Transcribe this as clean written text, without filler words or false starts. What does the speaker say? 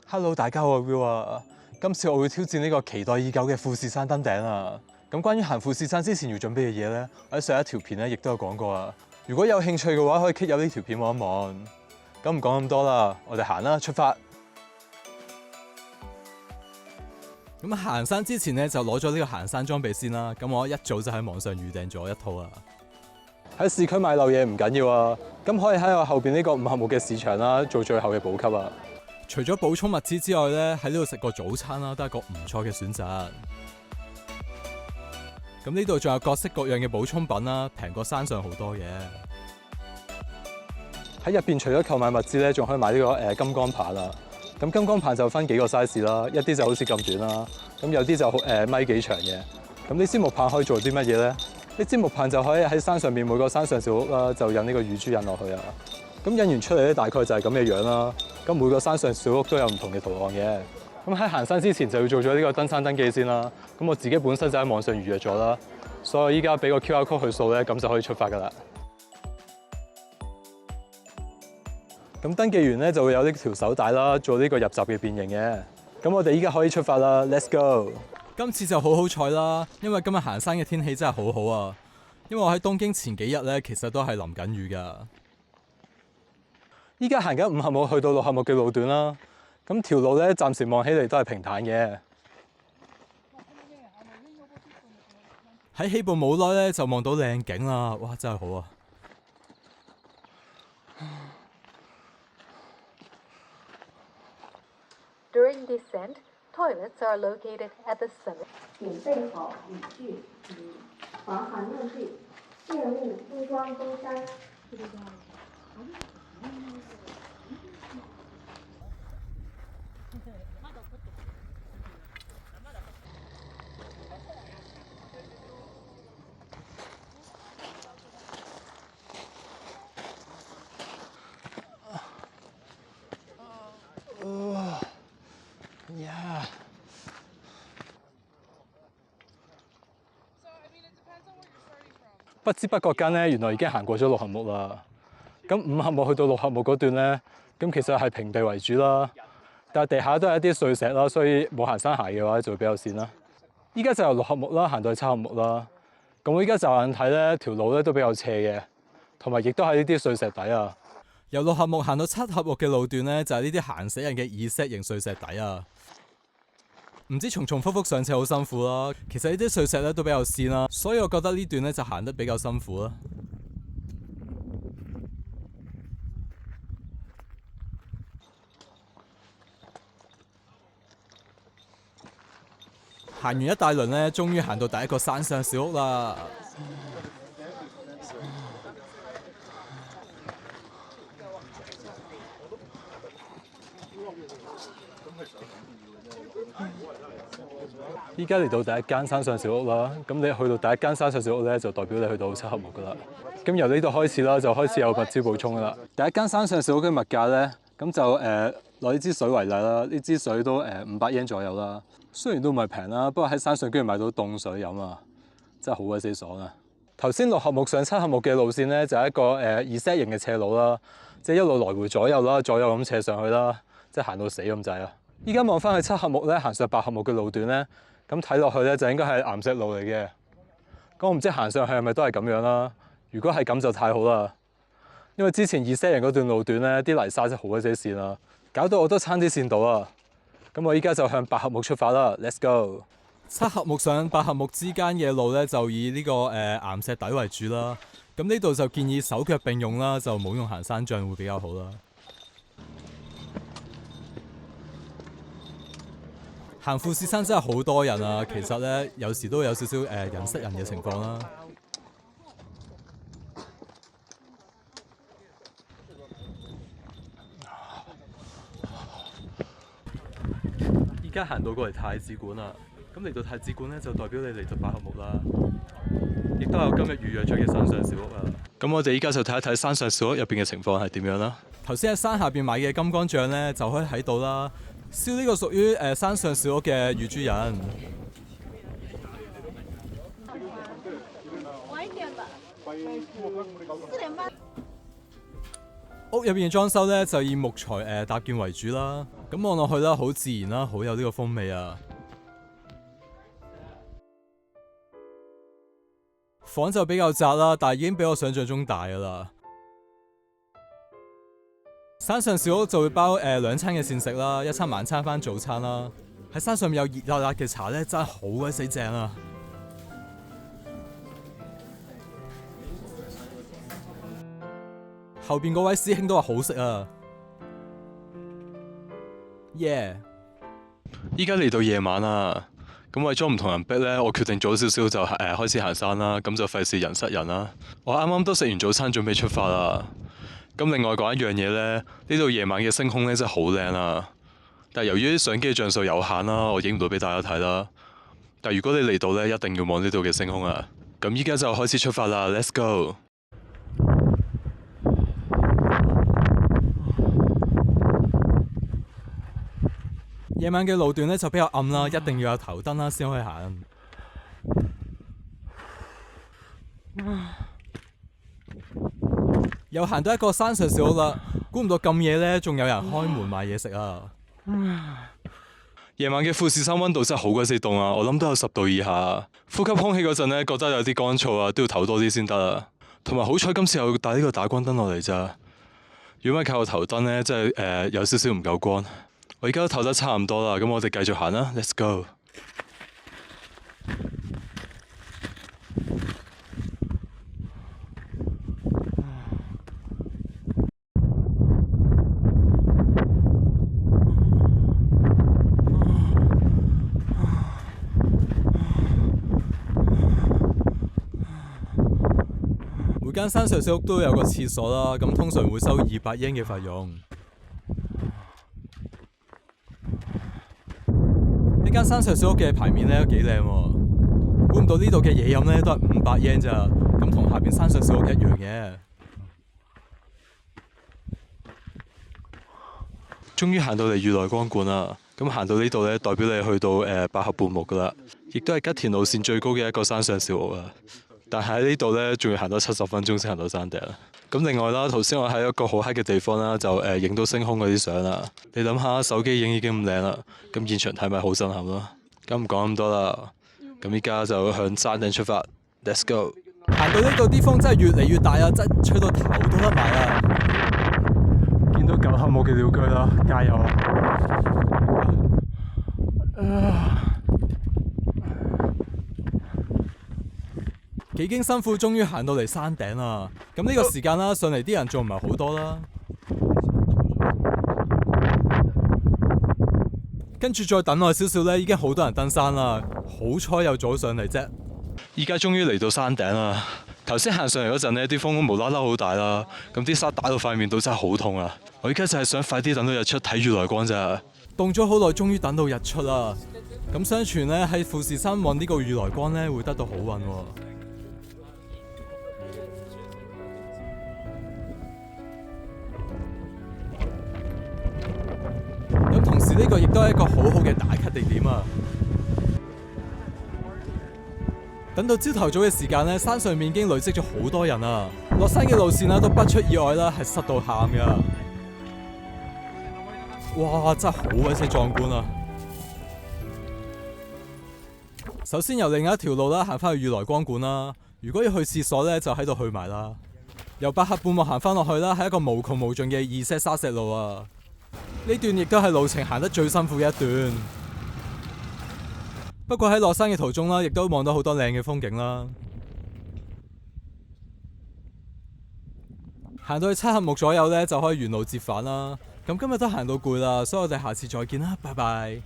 Hello， 大家好，我係 Will 啊。今次我會挑戰呢個期待已久嘅富士山登頂啊。咁關於行富士山之前要準備嘅嘢咧，我喺上一條片咧亦都有講過啊。如果有興趣嘅話，可以 click 入呢條片望一望。咁唔講咁多啦，我哋行啦，出發。咁行山之前咧就攞咗呢個行山裝備先啦。咁我一早就喺網上預訂咗一套啊。喺市區買漏嘢唔緊要啊，咁可以喺我後邊呢個五合目嘅市場啦，做最後嘅補給啊。除咗補充物資之外咧，喺呢度食個早餐啦，都係個唔錯嘅選擇。咁呢度仲有各式各樣嘅補充品啦，平過山上好多嘅。喺入邊除咗購買物資咧，仲可以買呢個金剛棒啦。咁金剛棒就分幾個 size 啦，一啲就好似咁短啦，咁有啲就米幾長嘅。咁呢支木棒可以做啲乜嘢咧？呢支木棒就可以喺山上面每個山上小屋啦，就印呢個乳豬印落去啊。咁印完出嚟咧，大概就係咁嘅樣啦。咁每個山上小屋都有唔同嘅圖案嘅。咁喺行山之前就要做咗呢個登山登記先啦。咁我自己本身就喺網上預約咗啦，所以依家俾個 QR code 去掃咧，咁就可以出發噶啦。咁登記完咧就會有呢條手帶啦，做呢個入閘嘅變形嘅。咁我哋依家可以出發啦 ，Let's go！ 今次就好彩啦，因為今日行山嘅天氣真係好好啊。因為我喺東京前幾日咧，其實都係淋緊雨㗎。依家行緊五合目去到六合目嘅路段啦，咁條路咧暫時望起嚟都係平坦嘅。喺起步冇耐咧就望到靚景啦，哇！真係好啊！During descent, toilets are located at the summit. 请备好雨具及防寒用具，切勿梳妆登山。不知不覺間咧，原來已經行過咗六合目啦。咁五合目去到六合目嗰段咧，咁其實係平地為主啦，但係地下都係一啲碎石啦，所以冇行山鞋嘅話就會比較跣啦。依家就由六合目啦行到去七合目啦。咁我依家驟眼睇咧，條路咧都比較斜嘅，同埋亦都係呢啲碎石底啊。由六合目行到七合目嘅路段咧，就係呢啲行死人嘅Z型碎石底啊。唔知重重複複上斜好辛苦啦，其實呢啲碎石咧都比較跣啦，所以我覺得呢段咧就行得比較辛苦啦。行完一大輪咧，終於行到第一個山上小屋啦。依家嚟到第一間山上小屋啦，咁你去到第一間山上小屋咧，就代表你去到七合目噶啦。咁由呢度開始啦，就開始有物資補充噶啦。第一間山上小屋嘅物價咧，咁就攞呢支水為例啦，呢支水都500 yen 左右啦。雖然都唔係平啦，不過喺山上居然買到凍水飲啊，真係好鬼死爽啊！頭先六合目上七合目嘅路線咧，就係一個Z型嘅斜路啦，即係一路來回左右啦，左右咁斜上去啦，即係行到死咁滯啊！依家望翻去七合目咧，行上八合目嘅路段咧。咁睇落去咧，就應該係岩石路嚟嘅。咁我唔知行上去係咪都係咁樣啦。如果係咁就太好啦，因為之前Z型嗰段路段咧，啲泥沙真係好鬼死跣啦，搞到我都差啲跣到啊。咁我依家就向八合目出發啦 ，Let's go！ 七合目上八合目之間嘅路咧，就以呢個岩石底為主啦。咁呢度就建議手腳並用啦，就冇用行山杖會比較好啦。行富士山真係好多人啊，其實咧有時都有少少人塞人嘅情況啦。依家行到過嚟太子館啦，咁嚟到太子館咧就代表你嚟到八合目啦，亦都有今日預約咗嘅山上小屋啊。咁我哋依家就睇一睇山上小屋入邊嘅情況係點樣啦。頭先喺山下邊買嘅金剛杖咧就可以喺度啦。燒呢個屬於山上小屋嘅乳豬人。屋入邊嘅裝修咧就以木材搭建為主啦。咁望落去啦，好自然啦，好有呢個風味啊。房就比較窄啦，但係已經比我想象中大噶啦。山上小屋就會包2餐嘅膳食啦，一餐晚餐返早餐啦。喺山上面有熱辣辣嘅茶咧，真係好鬼死正啊！後邊嗰位師兄都話好食啊！耶！依家嚟到夜晚啦，咁為咗唔同人逼咧，我決定早少少就開始行山啦，咁就費事人塞人啦。我啱啱都食完早餐，準備出發啦。咁另外講一樣嘢咧，呢度夜晚嘅星空咧真係好靚啊！但係由於相機像素有限啦，我影唔到俾大家睇啦。但係如果你嚟到咧，一定要望呢度嘅星空啊！咁依家就開始出發啦 ，Let's go！夜晚嘅路段咧就比較暗啦，一定要有頭燈啦先可以行。又行到一個山上小屋啦，估唔到咁夜咧，仲有人開門賣嘢食啊！夜晚嘅富士山溫度真係好鬼死凍啊！我諗都有10度以下。呼吸空氣嗰陣咧，覺得有啲乾燥啊，都要唞多啲先得啊。同埋好彩今次有帶呢個打光燈落嚟咋。如果唔係靠個頭燈咧，真係有少少唔夠光。我而家都唞得差唔多啦，咁我哋繼續行啦 ，Let's go。每間山上小屋都有個廁所啦，咁通常會收200英嘅費用。呢間山上小屋嘅牌面咧都幾靚喎，估唔到呢度嘅嘢飲咧都係500英咋，咁同下邊山上小屋一樣嘅。終於行到嚟御來光館啦，咁行到呢度咧，代表你去到百合半木噶啦，亦都係吉田路線最高嘅一個山上小屋啊。但係喺呢度咧，仲要行多70分鐘先行到山頂。咁另外啦，頭先我喺一個好黑嘅地方啦，就影到星空嗰啲相啦。你諗下，手機影已經咁靚啦，咁現場睇咪好震撼咯。咁唔講咁多啦，咁依家就向山頂出發 ，Let's go。行到呢度啲風真係越嚟越大啊，真係吹到頭都甩埋啊！見到9合目嘅鳥居啦，加油啊！幾經辛苦，終於行到嚟山頂啦！咁呢個時間啦，上嚟啲人仲唔係好多啦。跟住再等耐少少咧，已經好多人登山啦。好彩有早上嚟啫。依家終於嚟到山頂啦！頭先行上嚟嗰陣呢，啲風無啦啦好大啦，咁啲沙打到塊面度真係好痛啊！我依家就係想快啲等到日出睇御來光咋。凍咗好耐，終於等到日出啦！咁相傳呢，喺富士山望呢個御來光呢，會得到好運喎。咁同時呢個亦都係一個好好嘅打卡地點啊！等到朝頭早嘅時間呢，山上面已經累積咗好多人啊！落山嘅路線啦，都不出意外啦，係塞到喊噶！哇，真係好鬼死壯觀啊！首先由另一條路啦，行翻去御來光館啦。如果要去廁所呢，就喺度去埋啦。由百合半木行翻落去啦，係一個無窮無盡嘅二石沙石路啊！呢段亦都係路程行得最辛苦嘅一段。不過喺落山嘅途中啦，亦都望到好多靚嘅風景啦。行到去7合目左右呢，就可以沿路折返啦。咁今日都行到攰啦，所以我哋下次再見啦，拜拜。